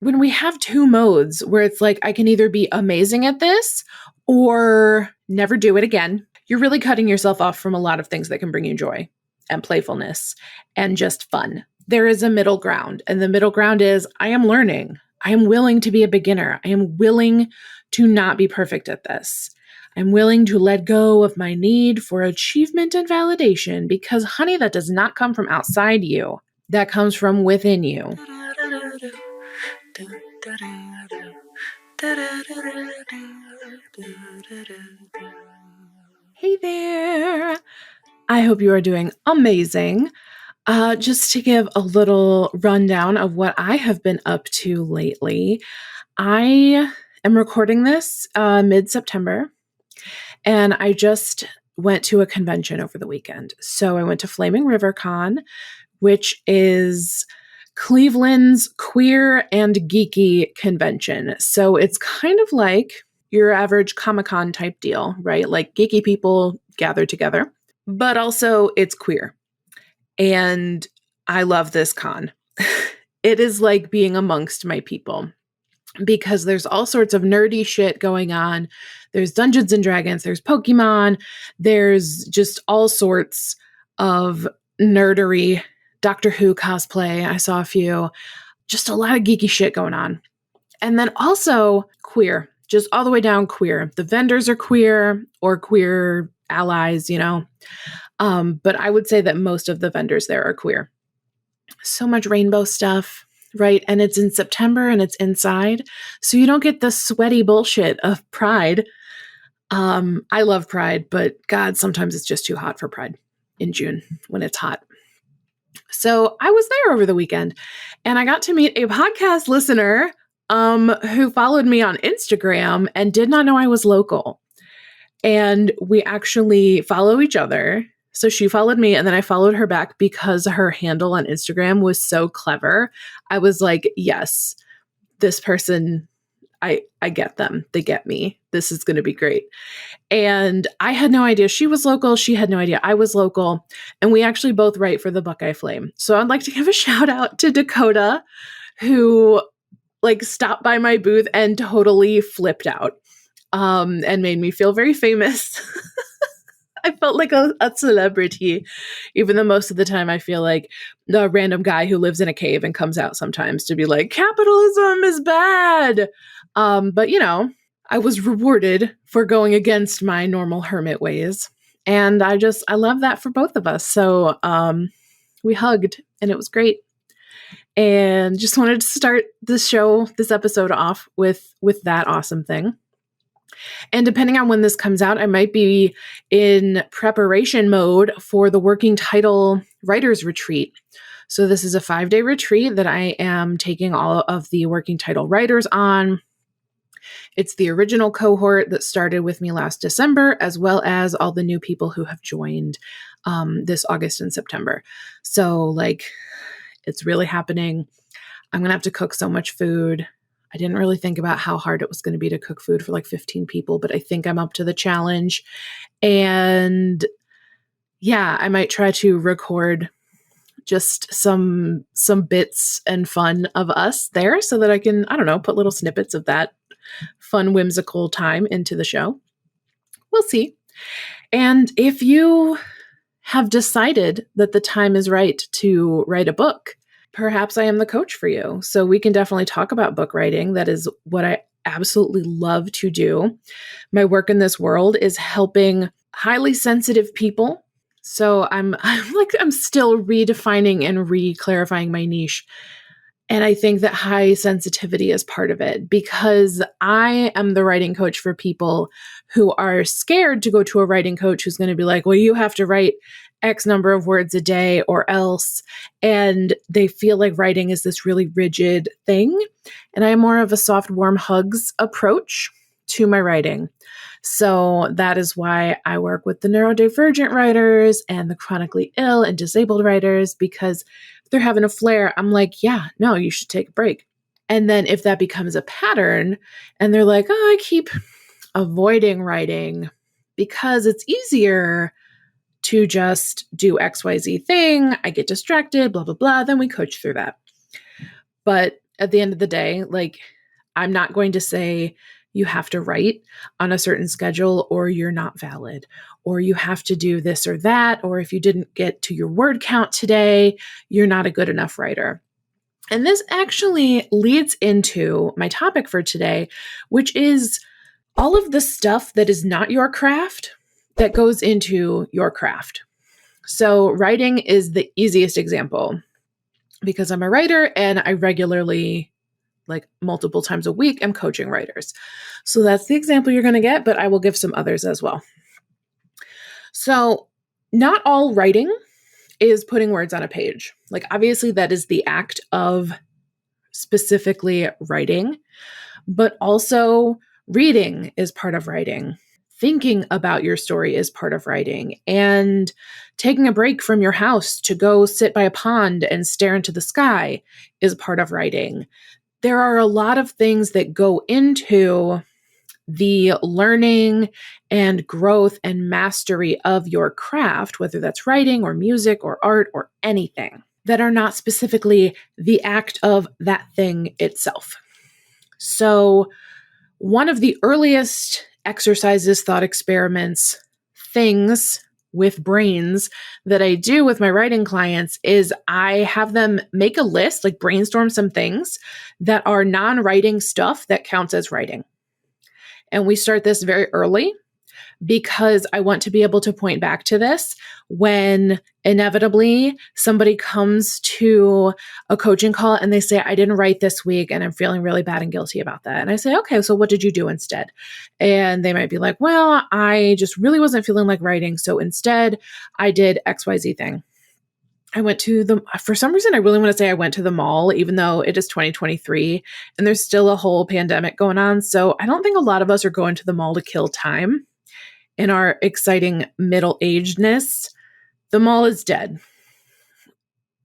when we have two modes where it's like, I can either be amazing at this or never do it again, you're really cutting yourself off from a lot of things that can bring you joy and playfulness and just fun. There is a middle ground, and the middle ground is I am learning. I am willing to be a beginner. I am willing to not be perfect at this. I'm willing to let go of my need for achievement and validation because, honey, that does not come from outside you. That comes from within you. Hey there. I hope you are doing amazing. Just to give a little rundown of what I have been up to lately, I am recording this mid-September, and I just went to a convention over the weekend. So I went to Flaming River Con, which is Cleveland's queer and geeky convention. So it's kind of like your average Comic-Con type deal, right? Like geeky people gather together, but also it's queer. And I love this con. It is like being amongst my people because there's all sorts of nerdy shit going on. There's Dungeons and Dragons, there's Pokemon, there's just all sorts of nerdery, Doctor Who cosplay. I saw a few, just a lot of geeky shit going on. And then also queer, just all the way down queer. The vendors are queer or queer allies, you know. But I would say that most of the vendors there are queer. So much rainbow stuff, right? And it's in September and it's inside. So you don't get the sweaty bullshit of Pride. I love Pride, but God, sometimes it's just too hot for Pride in June when it's hot. So I was there over the weekend and I got to meet a podcast listener who followed me on Instagram and did not know I was local. And we actually follow each other. So she followed me and then I followed her back because her handle on Instagram was so clever. I was like, yes, this person, I get them. They get me. This is going to be great. And I had no idea she was local. She had no idea I was local. And we actually both write for the Buckeye Flame. So I'd like to give a shout out to Dakota, who like stopped by my booth and totally flipped out and made me feel very famous. I felt like a celebrity, even though most of the time I feel like the random guy who lives in a cave and comes out sometimes to be like, capitalism is bad. But, you know, I was rewarded for going against my normal hermit ways. And I love that for both of us. So we hugged and it was great. And just wanted to start this episode off with that awesome thing. And depending on when this comes out, I might be in preparation mode for the Working Title Writers Retreat. So this is a 5-day retreat that I am taking all of the Working Title writers on. It's the original cohort that started with me last December, as well as all the new people who have joined this August and September. So like, it's really happening. I'm going to have to cook so much food. I didn't really think about how hard it was going to be to cook food for like 15 people, but I think I'm up to the challenge. And yeah, I might try to record just some bits and fun of us there so that I can, I don't know, put little snippets of that fun, whimsical time into the show. We'll see. And if you have decided that the time is right to write a book, perhaps I am the coach for you. So we can definitely talk about book writing. That is what I absolutely love to do. My work in this world is helping highly sensitive people. So I'm still redefining and re-clarifying my niche. And I think that high sensitivity is part of it because I am the writing coach for people who are scared to go to a writing coach who's going to be like, well, you have to write X number of words a day or else. And they feel like writing is this really rigid thing. And I am more of a soft, warm hugs approach to my writing. So that is why I work with the neurodivergent writers and the chronically ill and disabled writers, because if they're having a flare, I'm like, yeah, no, you should take a break. And then if that becomes a pattern and they're like, oh, I keep avoiding writing because it's easier to just do XYZ thing, I get distracted, blah, blah, blah, then we coach through that. But at the end of the day. Like, I'm not going to say you have to write on a certain schedule or you're not valid, or you have to do this or that, or if you didn't get to your word count today, you're not a good enough writer. And this actually leads into my topic for today, which is all of the stuff that is not your craft that goes into your craft. So writing is the easiest example because I'm a writer and I regularly, like multiple times a week, am coaching writers. So that's the example you're going to get, but I will give some others as well. So not all writing is putting words on a page. Like, obviously that is the act of specifically writing, but also reading is part of writing. Thinking about your story is part of writing, and taking a break from your house to go sit by a pond and stare into the sky is part of writing. There are a lot of things that go into the learning and growth and mastery of your craft, whether that's writing or music or art or anything, that are not specifically the act of that thing itself. So one of the earliest exercises, thought experiments, things with brains that I do with my writing clients is I have them make a list, like brainstorm some things that are non-writing stuff that counts as writing. And we start this very early because I want to be able to point back to this when inevitably somebody comes to a coaching call and they say, I didn't write this week and I'm feeling really bad and guilty about that. And I say, okay, so what did you do instead? And they might be like, well, I just really wasn't feeling like writing. So instead I did XYZ thing. I went to for some reason, I really want to say I went to the mall, even though it is 2023 and there's still a whole pandemic going on. So I don't think a lot of us are going to the mall to kill time in our exciting middle-agedness. The mall is dead.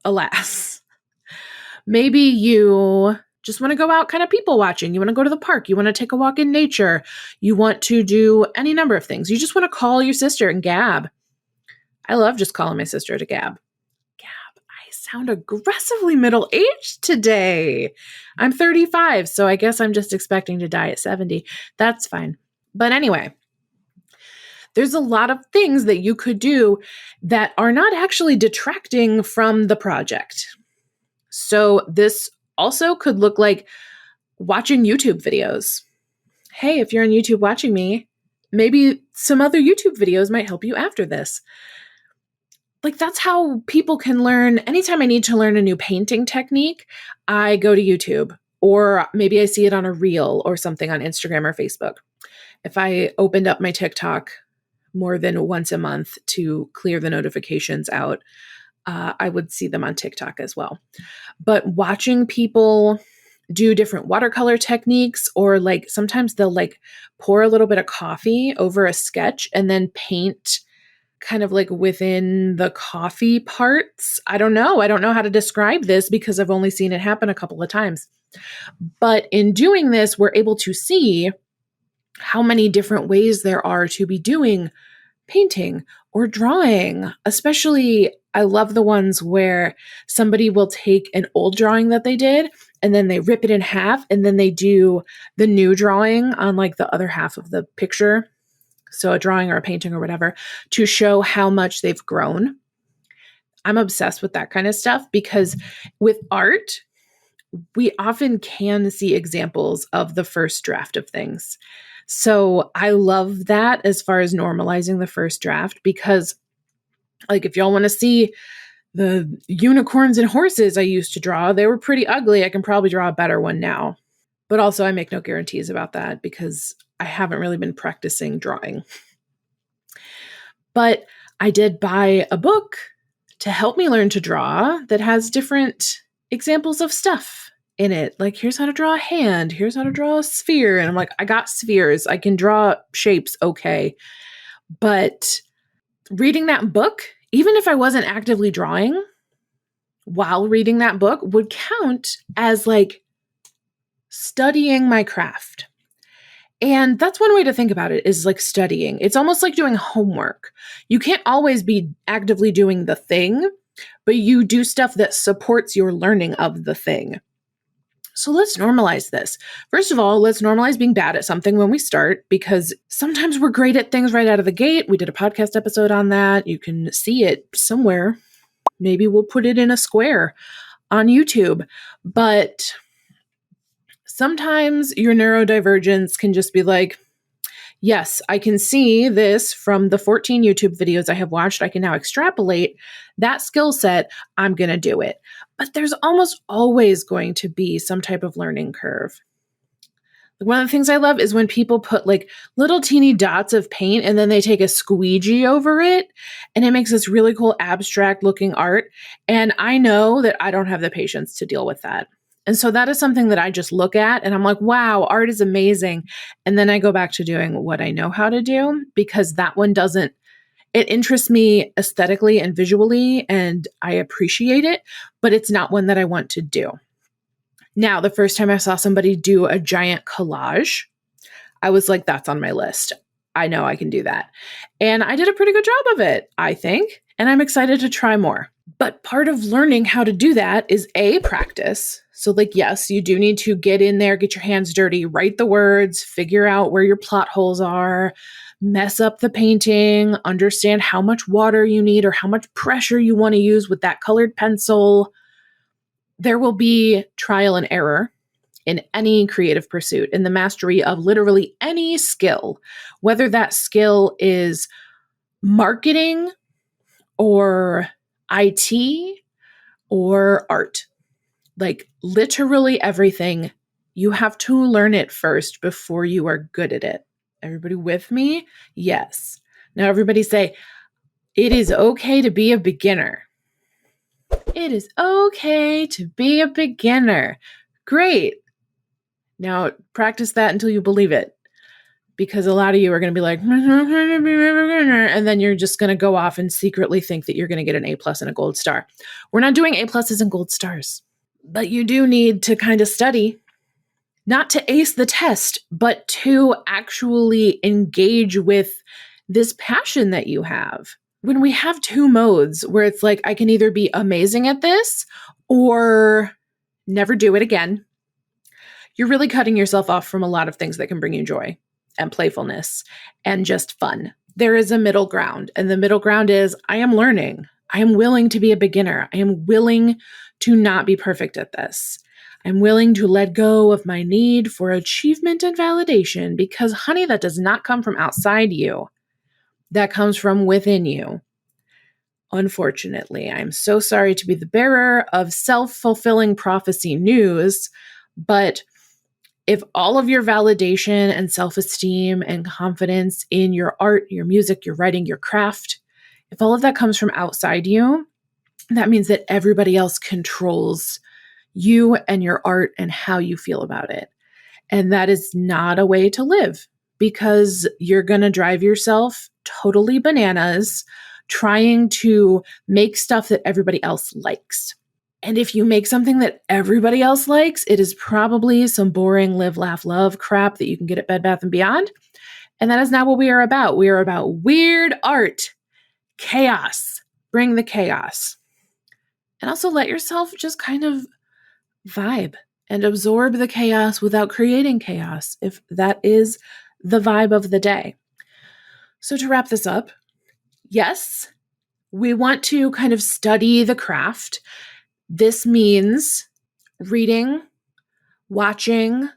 Alas. Maybe you just want to go out kind of people watching. You want to go to the park. You want to take a walk in nature. You want to do any number of things. You just want to call your sister and gab. I love just calling my sister to gab. I sound aggressively middle-aged today. I'm 35, so I guess I'm just expecting to die at 70. That's fine. But anyway, there's a lot of things that you could do that are not actually detracting from the project. So this also could look like watching YouTube videos. Hey, if you're on YouTube watching me, maybe some other YouTube videos might help you after this. Like, that's how people can learn. Anytime I need to learn a new painting technique, I go to YouTube, or maybe I see it on a reel or something on Instagram or Facebook. If I opened up my TikTok more than once a month to clear the notifications out, I would see them on TikTok as well. But watching people do different watercolor techniques, or like sometimes they'll like pour a little bit of coffee over a sketch and then paint kind of like within the coffee parts. I don't know how to describe this because I've only seen it happen a couple of times. But in doing this, we're able to see how many different ways there are to be doing painting or drawing. Especially, I love the ones where somebody will take an old drawing that they did and then they rip it in half and then they do the new drawing on like the other half of the picture. So a drawing or a painting or whatever, to show how much they've grown. I'm obsessed with that kind of stuff because with art, we often can see examples of the first draft of things. So I love that as far as normalizing the first draft, because like if y'all want to see the unicorns and horses I used to draw, they were pretty ugly. I can probably draw a better one now. But also I make no guarantees about that because I haven't really been practicing drawing. But I did buy a book to help me learn to draw that has different examples of stuff in it. Like, here's how to draw a hand. Here's how to draw a sphere. And I'm like, I got spheres. I can draw shapes. Okay. But reading that book, even if I wasn't actively drawing while reading that book, would count as like studying my craft. And that's one way to think about it, is like studying. It's almost like doing homework. You can't always be actively doing the thing, but you do stuff that supports your learning of the thing. So let's normalize this. First of all, let's normalize being bad at something when we start, because sometimes we're great at things right out of the gate. We did a podcast episode on that. You can see it somewhere. Maybe we'll put it in a square on YouTube. But sometimes your neurodivergence can just be like, yes, I can see this from the 14 YouTube videos I have watched. I can now extrapolate that skill set. I'm going to do it. But there's almost always going to be some type of learning curve. One of the things I love is when people put like little teeny dots of paint and then they take a squeegee over it and it makes this really cool abstract looking art. And I know that I don't have the patience to deal with that. And so that is something that I just look at and I'm like, wow, art is amazing. And then I go back to doing what I know how to do, because that one doesn't, it interests me aesthetically and visually and I appreciate it, but it's not one that I want to do. Now, the first time I saw somebody do a giant collage, I was like, that's on my list. I know I can do that. And I did a pretty good job of it, I think. And I'm excited to try more. But part of learning how to do that is practice. So like, yes, you do need to get in there, get your hands dirty, write the words, figure out where your plot holes are, mess up the painting, understand how much water you need or how much pressure you want to use with that colored pencil. There will be trial and error in any creative pursuit, in the mastery of literally any skill, whether that skill is marketing or IT or art. Like literally everything, you have to learn it first before you are good at it. Everybody with me? Yes. Now everybody say, it is okay to be a beginner. It is okay to be a beginner. Great. Now practice that until you believe it, because a lot of you are going to be like, and then you're just going to go off and secretly think that you're going to get an A+ and a gold star. We're not doing A+ and gold stars, but you do need to kind of study, not to ace the test, but to actually engage with this passion that you have. When we have two modes where it's like, I can either be amazing at this or never do it again, you're really cutting yourself off from a lot of things that can bring you joy and playfulness and just fun. There is a middle ground, and the middle ground is I am learning. I am willing to be a beginner. I am willing to not be perfect at this. I'm willing to let go of my need for achievement and validation, because honey, that does not come from outside you. That comes from within you. Unfortunately, I'm so sorry to be the bearer of self-fulfilling prophecy news, but if all of your validation and self-esteem and confidence in your art, your music, your writing, your craft, if all of that comes from outside you, that means that everybody else controls you and your art and how you feel about it. And that is not a way to live, because you're going to drive yourself totally bananas trying to make stuff that everybody else likes. And if you make something that everybody else likes, it is probably some boring live, laugh, love crap that you can get at Bed Bath & Beyond. And that is not what we are about. We are about weird art, chaos. Bring the chaos. And also let yourself just kind of vibe and absorb the chaos without creating chaos, if that is the vibe of the day. So to wrap this up, yes, we want to kind of study the craft. This means reading, watching,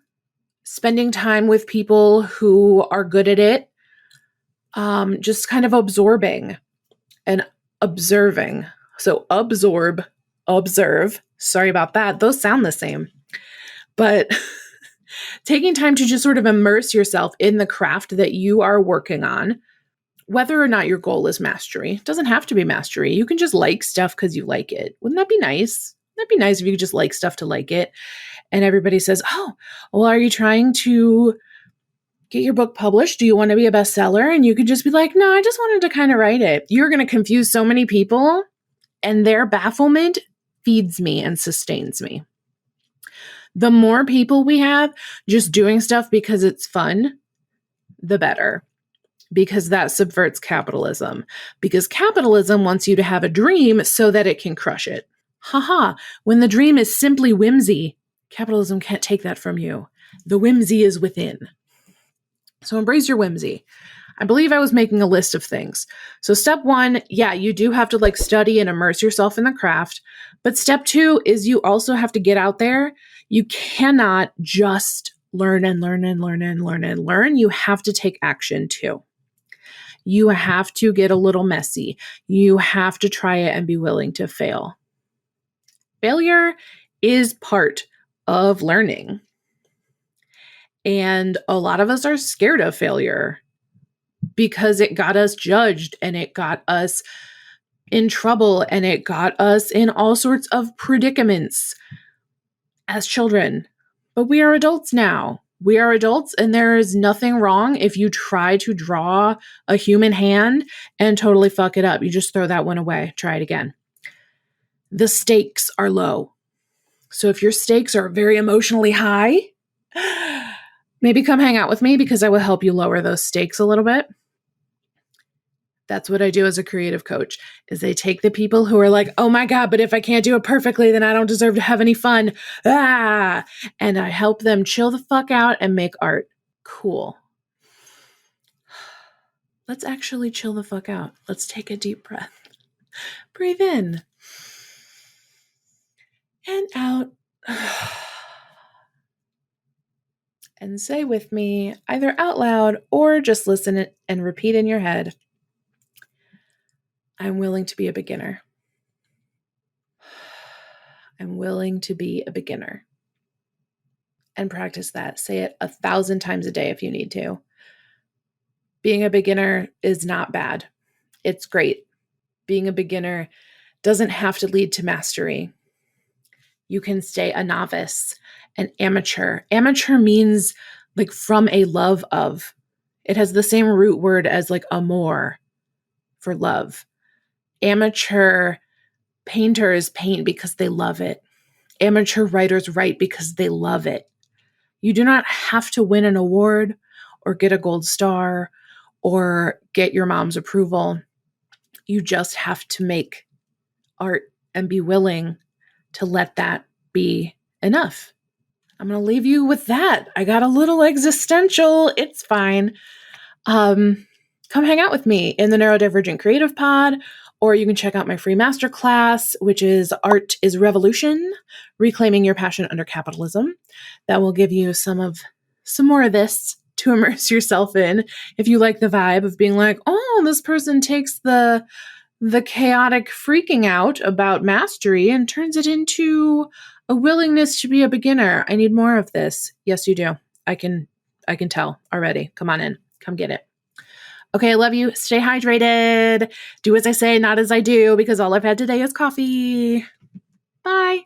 spending time with people who are good at it, just kind of absorbing and observing. So absorb, observe. Sorry about that. Those sound the same. But taking time to just sort of immerse yourself in the craft that you are working on, whether or not your goal is mastery. It doesn't have to be mastery. You can just like stuff because you like it. Wouldn't that be nice? That'd be nice if you could just like stuff to like it. And everybody says, oh, well, are you trying to get your book published? Do you want to be a bestseller? And you could just be like, no, I just wanted to kind of write it. You're going to confuse so many people, and their bafflement feeds me and sustains me. The more people we have just doing stuff because it's fun, the better. Because that subverts capitalism. Because capitalism wants you to have a dream so that it can crush it. Haha, when the dream is simply whimsy, Capitalism can't take that from you. The whimsy is within. So embrace your whimsy. I believe I was making a list of things. So step 1, yeah, you do have to like study and immerse yourself in the craft. But step 2 is you also have to get out there. You cannot just learn and learn and learn and learn and learn. You have to take action too. You have to get a little messy. You have to try it and be willing to fail. Failure is part of learning. And a lot of us are scared of failure because it got us judged and it got us in trouble and it got us in all sorts of predicaments as children. But we are adults now. We are adults, and there is nothing wrong if you try to draw a human hand and totally fuck it up. You just throw that one away. Try it again. The stakes are low. So if your stakes are very emotionally high, maybe come hang out with me because I will help you lower those stakes a little bit. That's what I do as a creative coach, is I take the people who are like, oh my God, but if I can't do it perfectly, then I don't deserve to have any fun. And I help them chill the fuck out and make art. Cool. Let's actually chill the fuck out. Let's take a deep breath. Breathe in. And out. And say with me, either out loud or just listen and repeat in your head, I'm willing to be a beginner. I'm willing to be a beginner. And practice that. Say it 1,000 times a day if you need to. Being a beginner is not bad. It's great. Being a beginner doesn't have to lead to mastery. You can stay a novice, an amateur. Amateur means like from a love of. It has the same root word as like amour for love. Amateur painters paint because they love it. Amateur writers write because they love it. You do not have to win an award or get a gold star or get your mom's approval. You just have to make art and be willing to let that be enough. I'm going to leave you with that. I got a little existential. It's fine. Come hang out with me in the Neurodivergent Creative Pod, or you can check out my free masterclass, which is Art is Revolution, Reclaiming Your Passion Under Capitalism. That will give you some more of this to immerse yourself in. If you like the vibe of being like, oh, this person takes the chaotic freaking out about mastery and turns it into a willingness to be a beginner. I need more of this. Yes, you do. I can tell already. Come on in. Come get it. Okay, I love you. Stay hydrated. Do as I say, not as I do, because all I've had today is coffee. Bye.